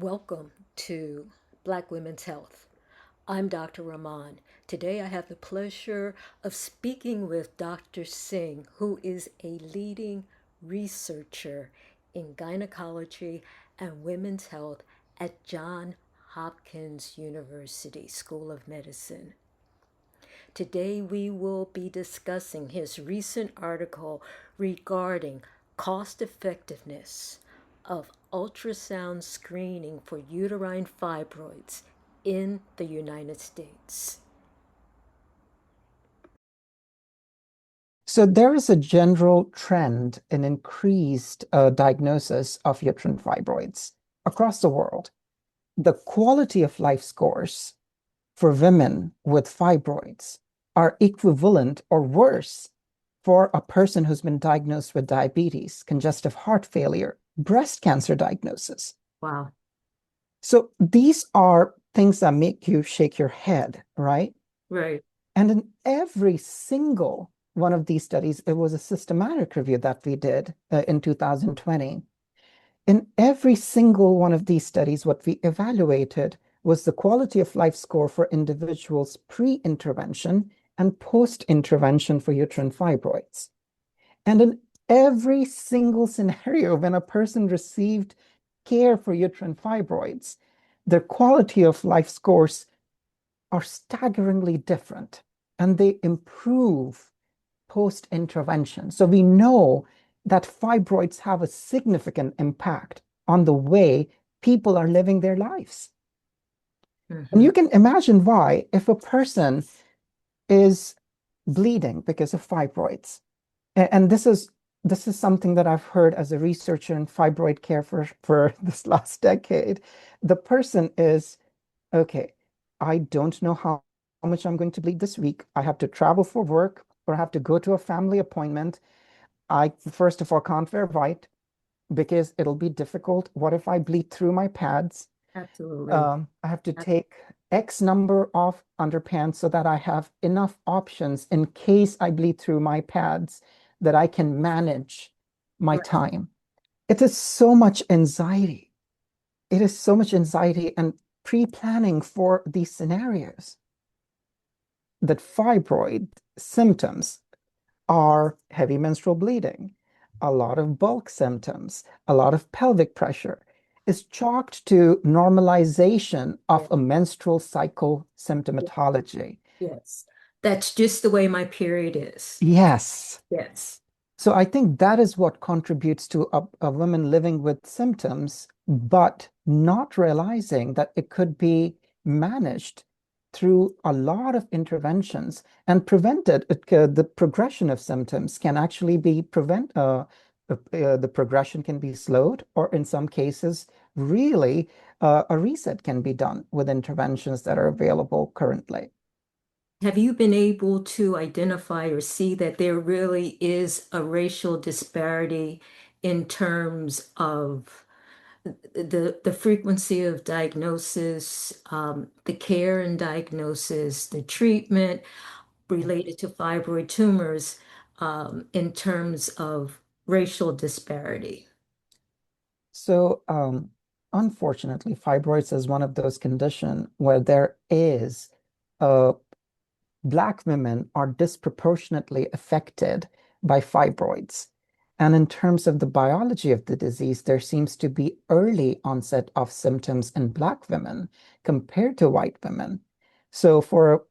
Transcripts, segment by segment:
Welcome to Black Women's Health. I'm Dr. Rahman. Today I have the pleasure of speaking with Dr. Singh, who is a leading researcher in gynecology and women's health at Johns Hopkins University School of Medicine. Today we will be discussing his recent article regarding cost effectiveness of ultrasound screening for uterine fibroids in the United States. So there is a general trend in increased diagnosis of uterine fibroids across the world. The quality of life scores for women with fibroids are equivalent or worse for a person who's been diagnosed with diabetes, congestive heart failure, breast cancer diagnosis. Wow. So these are things that make you shake your head, right? Right. And in every single one of these studies, it was a systematic review that we did in 2020. In every single one of these studies, what we evaluated was the quality of life score for individuals pre-intervention and post-intervention for uterine fibroids. And in every single scenario, when a person received care for uterine fibroids, their quality of life scores are staggeringly different and they improve post-intervention. So we know that fibroids have a significant impact on the way people are living their lives. And Mm-hmm. you can imagine why, if a person is bleeding because of fibroids, and this is something that I've heard as a researcher in fibroid care for this last decade. The person is, okay, I don't know how much I'm going to bleed this week. I have to travel for work or I have to go to a family appointment. I, first of all, can't wear white because it'll be difficult. What if I bleed through my pads? Absolutely. I have to take X number of underpants so that I have enough options in case I bleed through my pads that I can manage my Right. time. It is so much anxiety. It is so much anxiety and pre-planning for these scenarios that fibroid symptoms are heavy menstrual bleeding, a lot of bulk symptoms, a lot of pelvic pressure is chalked to normalization of Yeah. a menstrual cycle symptomatology. Yes. That's just the way my period is. Yes. Yes. So I think that is what contributes to a woman living with symptoms, but not realizing that it could be managed through a lot of interventions and prevented. The progression of symptoms can actually be the progression can be slowed, or in some cases, really, a reset can be done with interventions that are available currently. Have you been able to identify or see that there really is a racial disparity in terms of the frequency of diagnosis, the care and diagnosis, the treatment related to fibroid tumors, in terms of racial disparity? So, unfortunately, fibroids is one of those conditions where there is uh, Black women are disproportionately affected by fibroids. And in terms of the biology of the disease, there seems to be early onset of symptoms in Black women compared to white women. So, for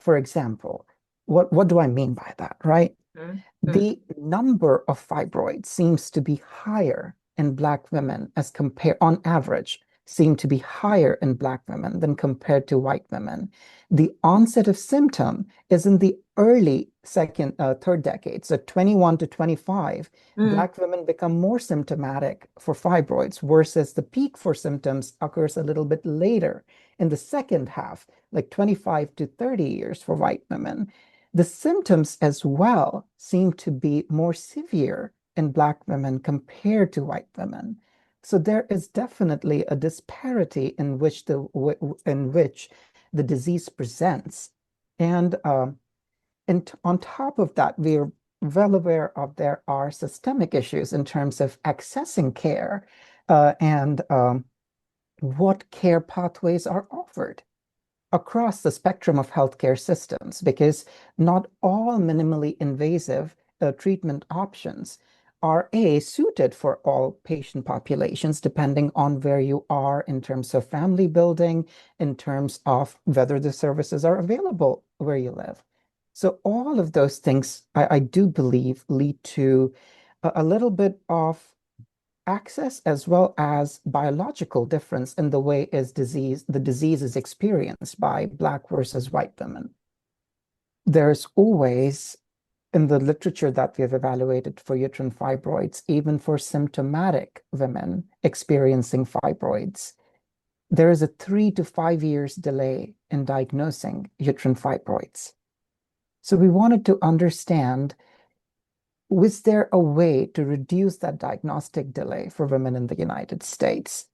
example, what do I mean by that, right? Mhm. The number of fibroids seems to be higher in Black women as compared, on average, seem to be higher in Black women than compared to white women. The onset of symptom is in the early third decade. So 21 to 25, Mm. Black women become more symptomatic for fibroids, versus the peak for symptoms occurs a little bit later in the second half, like 25 to 30 years for white women. The symptoms as well seem to be more severe in Black women compared to white women. So there is definitely a disparity in which the disease presents. And on top of that, we're well aware of there are systemic issues in terms of accessing care and what care pathways are offered across the spectrum of healthcare systems, because not all minimally invasive treatment options are suited for all patient populations, depending on where you are in terms of family building, in terms of whether the services are available where you live. So all of those things, I do believe, lead to a little bit of access as well as biological difference in the way the disease is experienced by Black versus white women. There's always, in the literature that we have evaluated for uterine fibroids, even for symptomatic women experiencing fibroids, there is a 3 to 5 years delay in diagnosing uterine fibroids. So we wanted to understand, was there a way to reduce that diagnostic delay for women in the United States?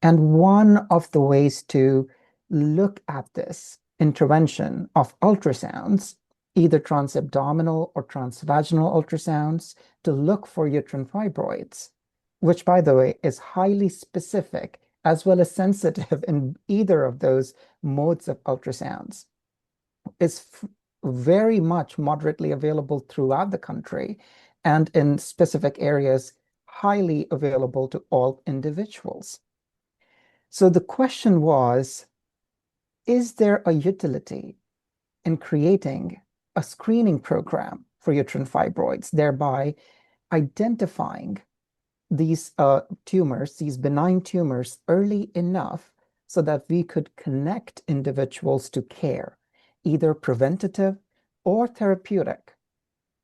And one of the ways to look at this intervention of ultrasounds, either transabdominal or transvaginal ultrasounds, to look for uterine fibroids, which, by the way, is highly specific as well as sensitive in either of those modes of ultrasounds, is very much moderately available throughout the country, and in specific areas, highly available to all individuals. So the question was, is there a utility in creating a screening program for uterine fibroids, thereby identifying these tumors, these benign tumors, early enough so that we could connect individuals to care, either preventative or therapeutic?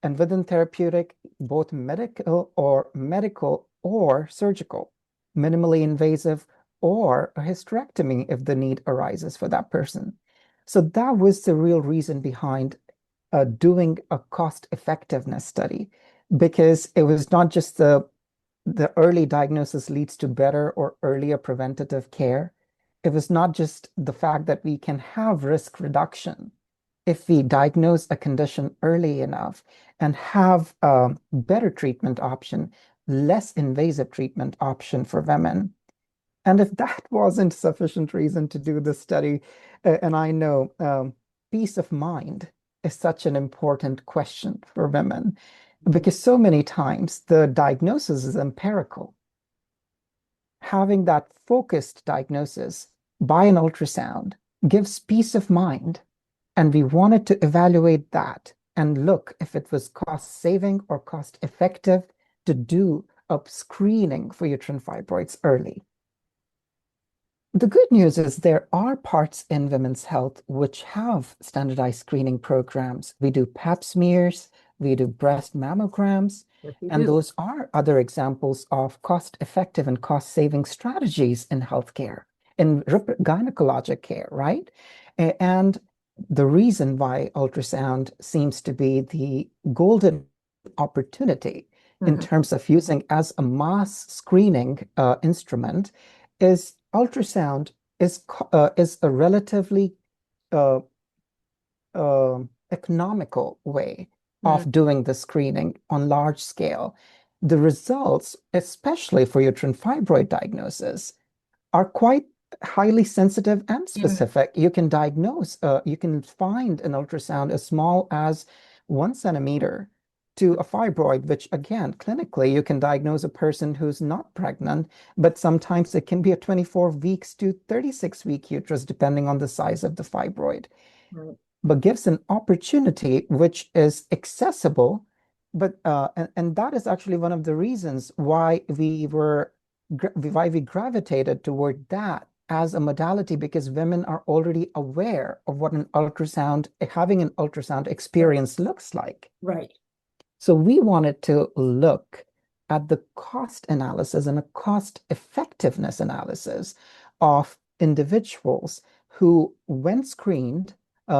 And within therapeutic, both medical or surgical, minimally invasive or a hysterectomy if the need arises for that person. So that was the real reason behind doing a cost effectiveness study, because it was not just the early diagnosis leads to better or earlier preventative care. It was not just the fact that we can have risk reduction if we diagnose a condition early enough and have a better treatment option, less invasive treatment option for women. And if that wasn't sufficient reason to do the study, and I know peace of mind is such an important question for women, because so many times the diagnosis is empirical. Having that focused diagnosis by an ultrasound gives peace of mind. And we wanted to evaluate that and look if it was cost saving or cost effective to do a screening for uterine fibroids early. The good news is there are parts in women's health which have standardized screening programs. We do pap smears, we do breast mammograms, Yes, we and do. those are other examples of cost-effective and cost-saving strategies in healthcare, in gynecologic care, right? And the reason why ultrasound seems to be the golden opportunity in Mhm. terms of using as a mass screening instrument is ultrasound is a relatively uh, economical way Mm. of doing the screening on large scale. The results, especially for uterine fibroid diagnosis, are quite highly sensitive and Mm. specific. You can find an ultrasound as small as 1 centimeter to a fibroid, which again, clinically, you can diagnose a person who's not pregnant, but sometimes it can be a 24 weeks to 36-week uterus, depending on the size of the fibroid, Right. but gives an opportunity which is accessible. But and that is actually one of the reasons why why we gravitated toward that as a modality, because women are already aware of what having an ultrasound Right. experience looks like. Right. So we wanted to look at the cost analysis and a cost effectiveness analysis of individuals who, when screened,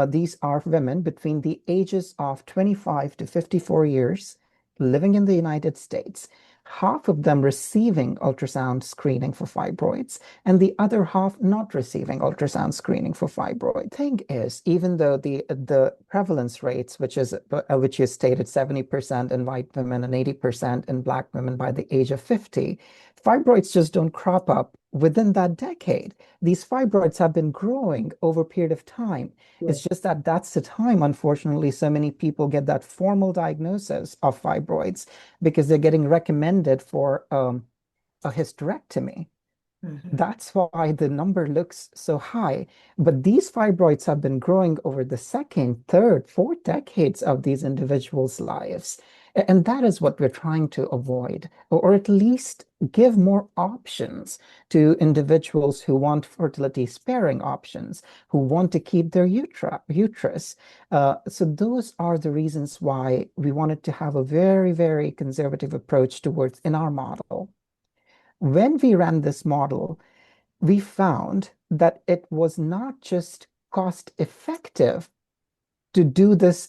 these are women between the ages of 25 to 54 years, living in the United States, half of them receiving ultrasound screening for fibroids, and the other half not receiving ultrasound screening for fibroid. Thing is, even though the prevalence rates, which is stated 70% in white women and 80% in Black women by the age of 50, Fibroids just don't crop up within that decade. These fibroids have been growing over a period of time. Yes. It's just that that's the time, unfortunately, so many people get that formal diagnosis of fibroids because they're getting recommended for a hysterectomy. Mhm. That's why the number looks so high. But these fibroids have been growing over the second, third, fourth decades of these individuals' lives. And that is what we're trying to avoid, or at least give more options to individuals who want fertility sparing options, who want to keep their uterus. So those are the reasons why we wanted to have a very, very conservative approach towards in our model. When we ran this model, we found that it was not just cost effective to do this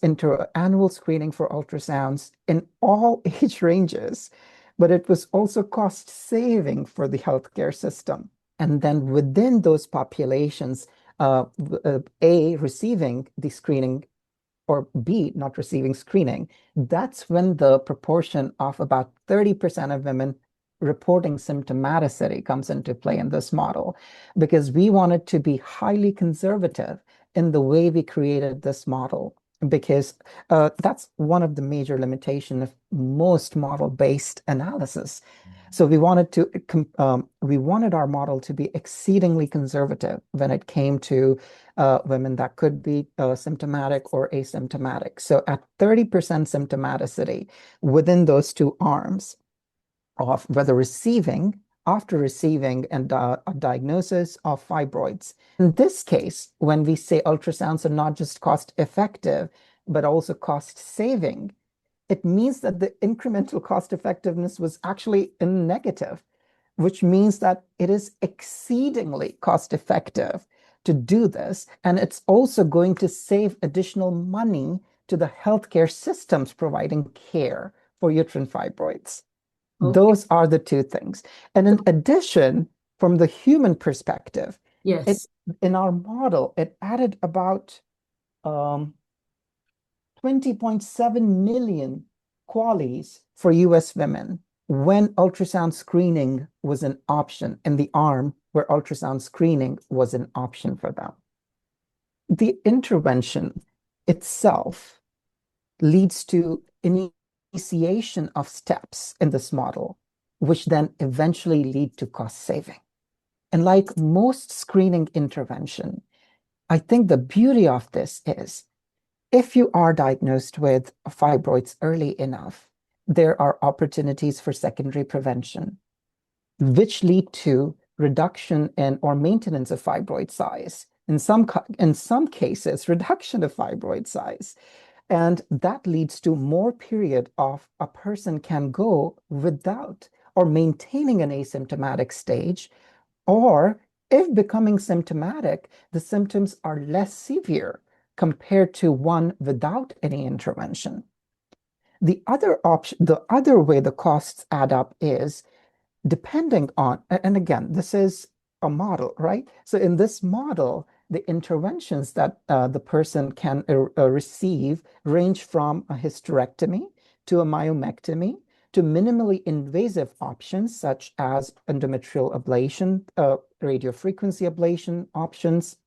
annual screening for ultrasounds in all age ranges, but it was also cost saving for the healthcare system. And then within those populations, A, receiving the screening, or B, not receiving screening, that's when the proportion of about 30% of women reporting symptomaticity comes into play in this model, because we wanted to be highly conservative in the way we created this model, because that's one of the major limitations of most model-based analysis. So we wanted our model to be exceedingly conservative when it came to women that could be symptomatic or asymptomatic. So at 30% symptomaticity within those two arms of whether after receiving a diagnosis of fibroids. In this case, when we say ultrasounds are not just cost effective, but also cost saving, it means that the incremental cost effectiveness was actually in negative, which means that it is exceedingly cost effective to do this. And it's also going to save additional money to the healthcare systems providing care for uterine fibroids. Okay. Those are the two things. And in addition, from the human perspective, it Yes. in our model, it added about um, 20.7 million QALYs for US women when ultrasound screening was an option in the arm where ultrasound screening was an option for them. The intervention itself leads to initiation of steps in this model, which then eventually lead to cost saving. And like most screening intervention, I think the beauty of this is if you are diagnosed with fibroids early enough, there are opportunities for secondary prevention, which lead to reduction in or maintenance of fibroid size. In some cases, reduction of fibroid size. And that leads to more period of a person can go without or maintaining an asymptomatic stage, or if becoming symptomatic, the symptoms are less severe compared to one without any intervention. The other way the costs add up is depending on, and again, this is a model, right? So in this model, the interventions that the person can receive range from a hysterectomy to a myomectomy to minimally invasive options such as endometrial ablation, radiofrequency ablation options.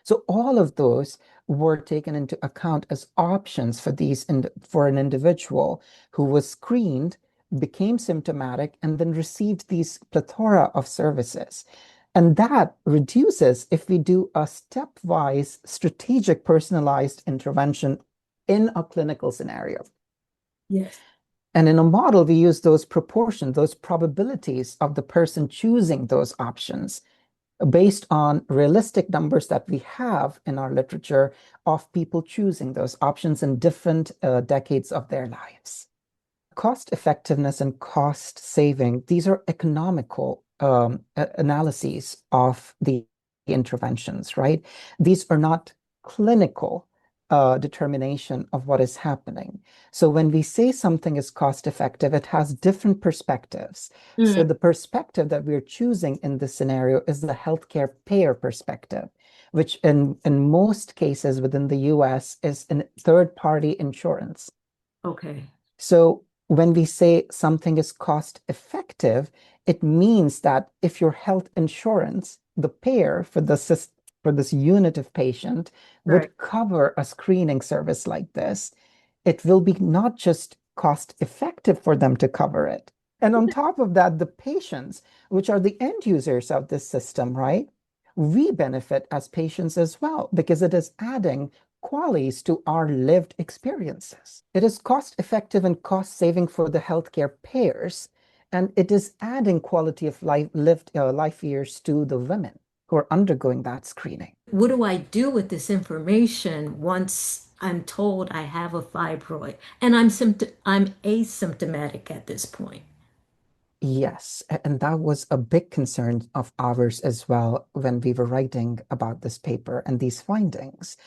So all of those were taken into account as options for an individual who was screened, became symptomatic, and then received these plethora of services. And that reduces if we do a stepwise, strategic, personalized intervention in a clinical scenario. Yes. And in a model, we use those proportions, those probabilities of the person choosing those options based on realistic numbers that we have in our literature of people choosing those options in different decades of their lives. Cost effectiveness and cost saving, these are economical analyses of the interventions, right? These are not clinical determination of what is happening. So when we say something is cost effective, it has different perspectives. So Mm. the perspective that we're choosing in this scenario is the healthcare payer perspective, which in most cases within the US is in third-party insurance. Okay. So when we say something is cost effective, it means that if your health insurance, the payer for for this unit of patient Right. would cover a screening service like this, it will be not just cost effective for them to cover it. And on top of that, the patients, which are the end users of this system, right? We benefit as patients as well because it is adding qualities to our lived experiences. It is cost effective and cost saving for the healthcare payers, and it is adding quality of life, lived life years to the women who are undergoing that screening. What do I do with this information once I'm told I have a fibroid and I'm asymptomatic at this point? Yes, and that was a big concern of ours as well when we were writing about this paper and these findings.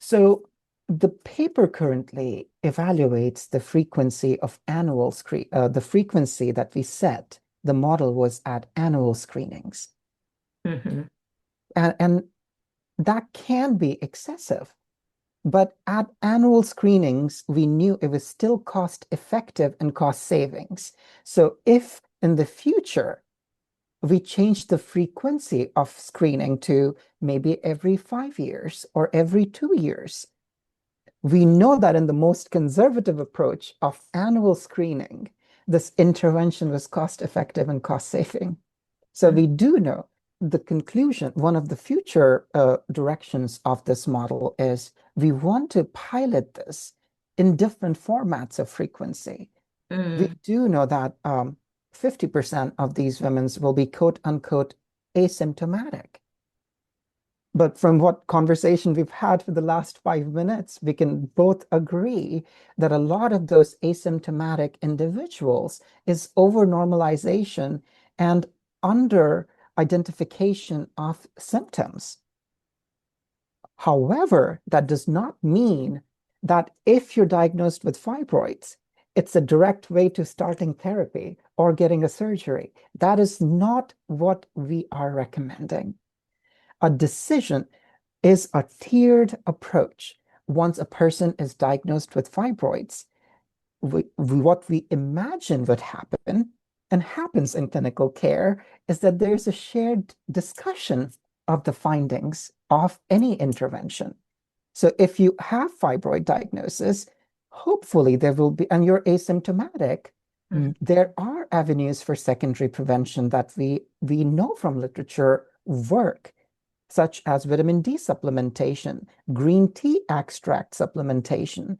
So the paper currently evaluates the frequency of the frequency that we set. The model was at annual screenings. Hmm. And that can be excessive. But at annual screenings, we knew it was still cost effective and cost savings. So if in the future we change the frequency of screening to maybe every 5 years or every 2 years, we know that in the most conservative approach of annual screening, this intervention was cost effective and cost saving. So we do know the conclusion, one of the future directions of this model is we want to pilot this in different formats of frequency. We Mm. do know that 50% of these women will be quote unquote asymptomatic. But from what conversation we've had for the last 5 minutes, we can both agree that a lot of those asymptomatic individuals is over normalization and under identification of symptoms. However, that does not mean that if you're diagnosed with fibroids, it's a direct way to starting therapy or getting a surgery. That is not what we are recommending. A decision is a tiered approach. Once a person is diagnosed with fibroids, what we imagine would happen and happens in clinical care is that there's a shared discussion of the findings of any intervention. So if you have fibroid diagnosis, hopefully there will be, and you're asymptomatic, Mhm. there are avenues for secondary prevention that we know from literature work, such as vitamin D supplementation, green tea extract supplementation.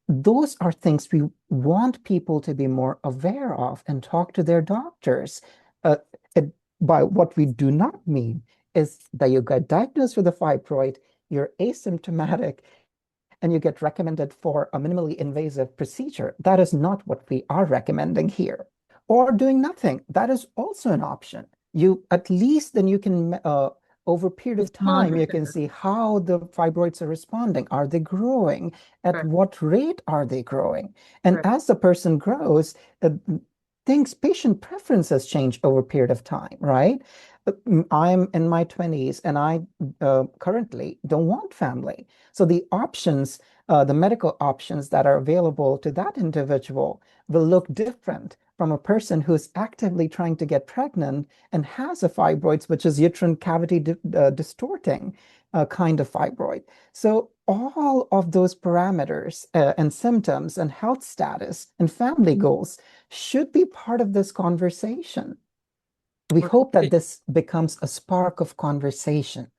Those are things we want people to be more aware of and talk to their doctors. Uh, it- by what we do not mean is that you get diagnosed with a fibroid, you're asymptomatic, and you get recommended for a minimally invasive procedure. That is not what we are recommending here. Or doing nothing. That is also an option. You at least then you can over a period of Just time, you can monitor. see how the fibroids are responding. Are they growing? At Right. what rate are they growing? And Right. as the person grows, patient preferences change over a period of time, right? I'm in my 20s and I currently don't want family. So the medical options that are available to that individual will look different from a person who's actively trying to get pregnant and has a fibroids, which is uterine cavity distorting kind of fibroid. So all of those parameters and symptoms and health status and family goals should be part of this conversation. We hope that Okay. this becomes a spark of conversation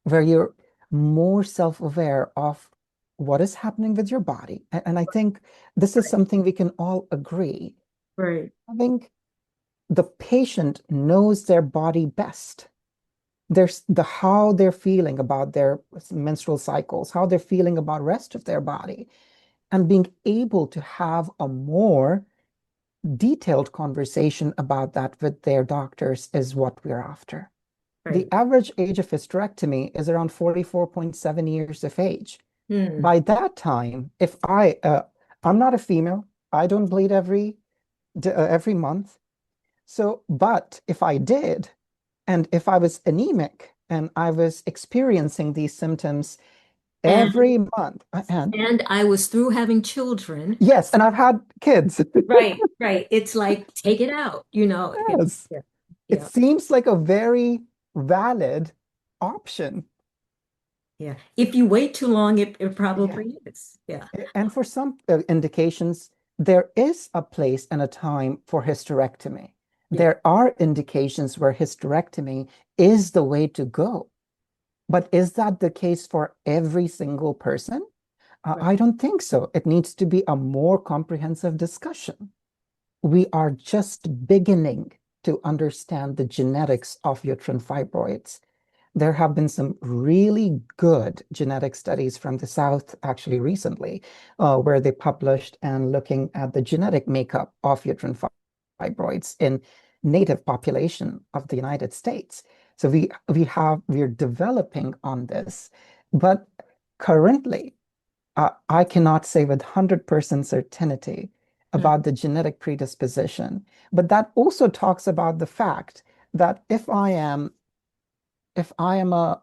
where you're more self-aware of what is happening with your body. And I think this is something we can all agree. Right. Having the patient knows their body best. There's the how they're feeling about their menstrual cycles, how they're feeling about rest of their body, and being able to have a more detailed conversation about that with their doctors is what we're after. The Right. average age of hysterectomy is around 44.7 years of age. Hmm. By that time, if I'm not a female, I don't bleed every month. So, but if I did, and if I was anemic and I was experiencing these symptoms every month. And And I was through having children. yes, and I've had kids. Right, right. It's like, take it out, Yes. yeah, It yeah, seems like a very valid option. yeah. If you wait too long, it Yeah. probably is. Yeah, And for some indications, there is a place and a time for hysterectomy. yeah, There are indications where hysterectomy is the way to go. But is that the case for every single person? right. I don't think so. It needs to be a more comprehensive discussion. We are just beginning to understand the genetics of uterine fibroids. There have been some really good genetic studies from the South actually recently, where they published and looking at the genetic makeup of uterine fibroids in native population of the United States. So we're developing on this, but currently I cannot say with 100% certainty Mm, about the genetic predisposition. But that also talks about the fact that if I am a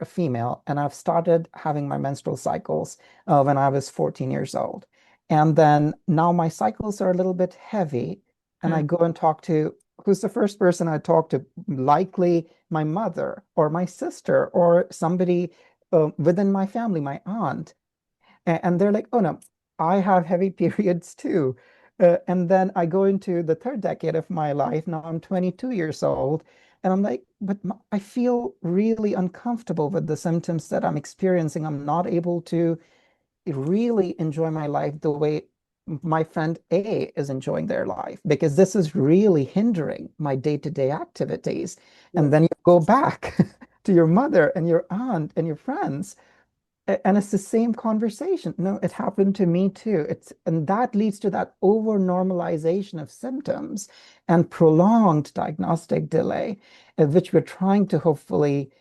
a female and I've started having my menstrual cycles when I was 14 years old, and then now my cycles are a little bit heavy, and I mm, go and talk to who's the first person I talk to? Likely my mother or my sister or somebody within my family, my aunt. And they're like, oh no, I have heavy periods too. And then I go into the third decade of my life. Now I'm 22 years old. And I'm like, but I feel really uncomfortable with the symptoms that I'm experiencing. I'm not able to really enjoy my life the way my friend A is enjoying their life because this is really hindering my day-to-day activities. yeah, And then you go back to your mother and your aunt and your friends and it's the same conversation. No, it happened to me too. And that leads to that over normalization of symptoms and prolonged diagnostic delay, which we're trying to hopefully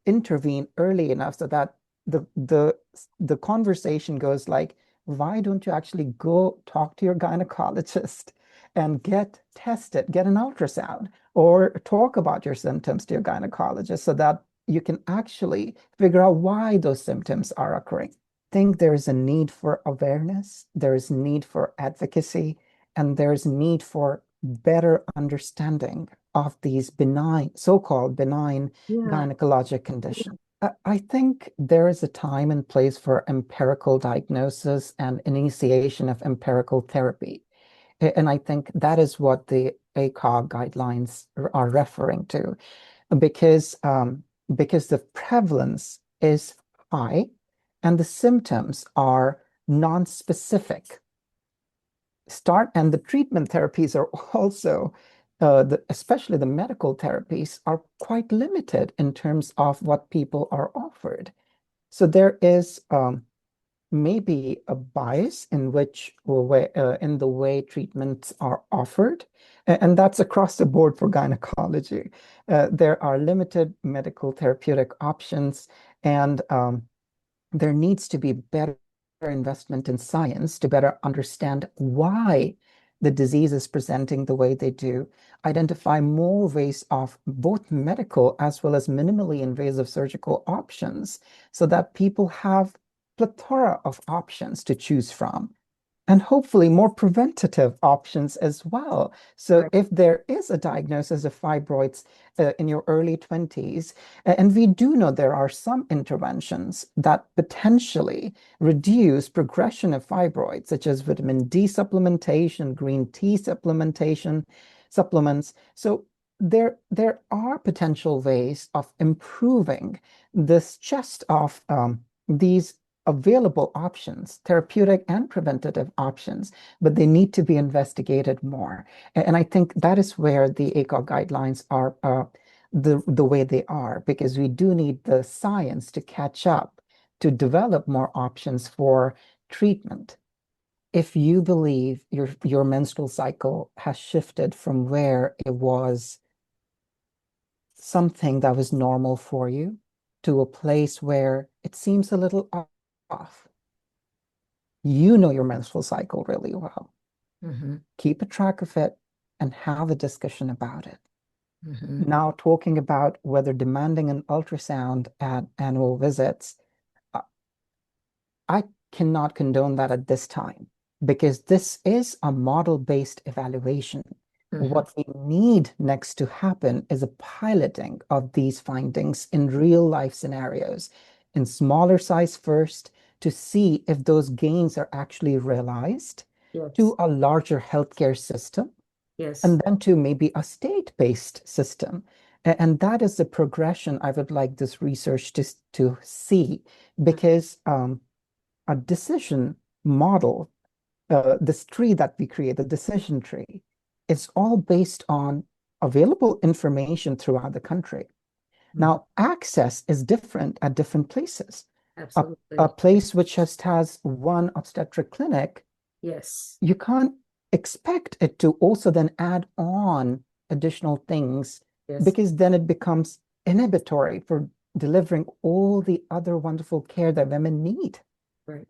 intervene early enough so that the the the conversation goes like, why don't you actually go talk to your gynecologist and get tested, get an ultrasound, or talk about your symptoms to your gynecologist so that you can actually figure out why those symptoms are occurring. I think there is a need for awareness, there is need for advocacy, and there's need for better understanding of these benign, so-called benign yeah, gynecologic condition. I think there is a time and place for empirical diagnosis and initiation of empirical therapy. And I think that is what the ACOG guidelines are referring to because because the prevalence is high and the symptoms are non-specific. Start and the treatment therapies are also especially the medical therapies are quite limited in terms of what people are offered. So there is maybe a bias in which way in the way treatments are offered, and that's across the board for gynecology. There are limited medical therapeutic options, and there needs to be better investment in science to better understand why the disease is presenting the way they do, identify more ways of both medical as well as minimally invasive surgical options so that people have plethora of options to choose from and hopefully more preventative options as well. So right. if there is a diagnosis of fibroids in your early 20s, and we do know there are some interventions that potentially reduce progression of fibroids, such as vitamin D supplementation, green tea supplements. So there are potential ways of improving this chest of these available options, therapeutic and preventative options, but they need to be investigated more. And I think that is where the ACOG guidelines are the way they are, because we do need the science to catch up to develop more options for treatment. If you believe your menstrual cycle has shifted from where it was something that was normal for you to a place where it seems a little off, you know your menstrual cycle really well. Hmm, Keep a track of it and have a discussion about it. hmm. Now, talking about whether demanding an ultrasound at annual visits, I cannot condone that at this time because this is a model-based evaluation. Mm-hmm. What we need next to happen is a piloting of these findings in real life scenarios, in smaller size first, to see if those gains are actually realized Yes. to a larger healthcare system Yes. and then to maybe a state-based system. And that is the progression I would like this research to see, because a decision model, this tree that we create, the decision tree, is all based on available information throughout the country. Mm-hmm. Now, access is different at different places. A Absolutely. place which just has one obstetric clinic, Yes. you can't expect it to also then add on additional things Yes. because then it becomes inhibitory for delivering all the other wonderful care that women need. Right.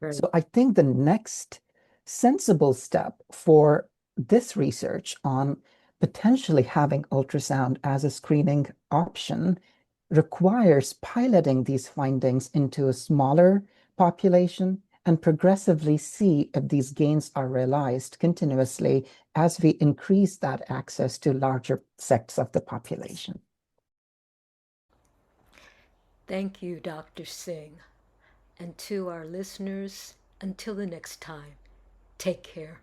Right. So I think the next sensible step for this research on potentially having ultrasound as a screening option requires piloting these findings into a smaller population and progressively see if these gains are realized continuously as we increase that access to larger sects of the population. Thank you, Dr. Singh. And to our listeners, until the next time, take care.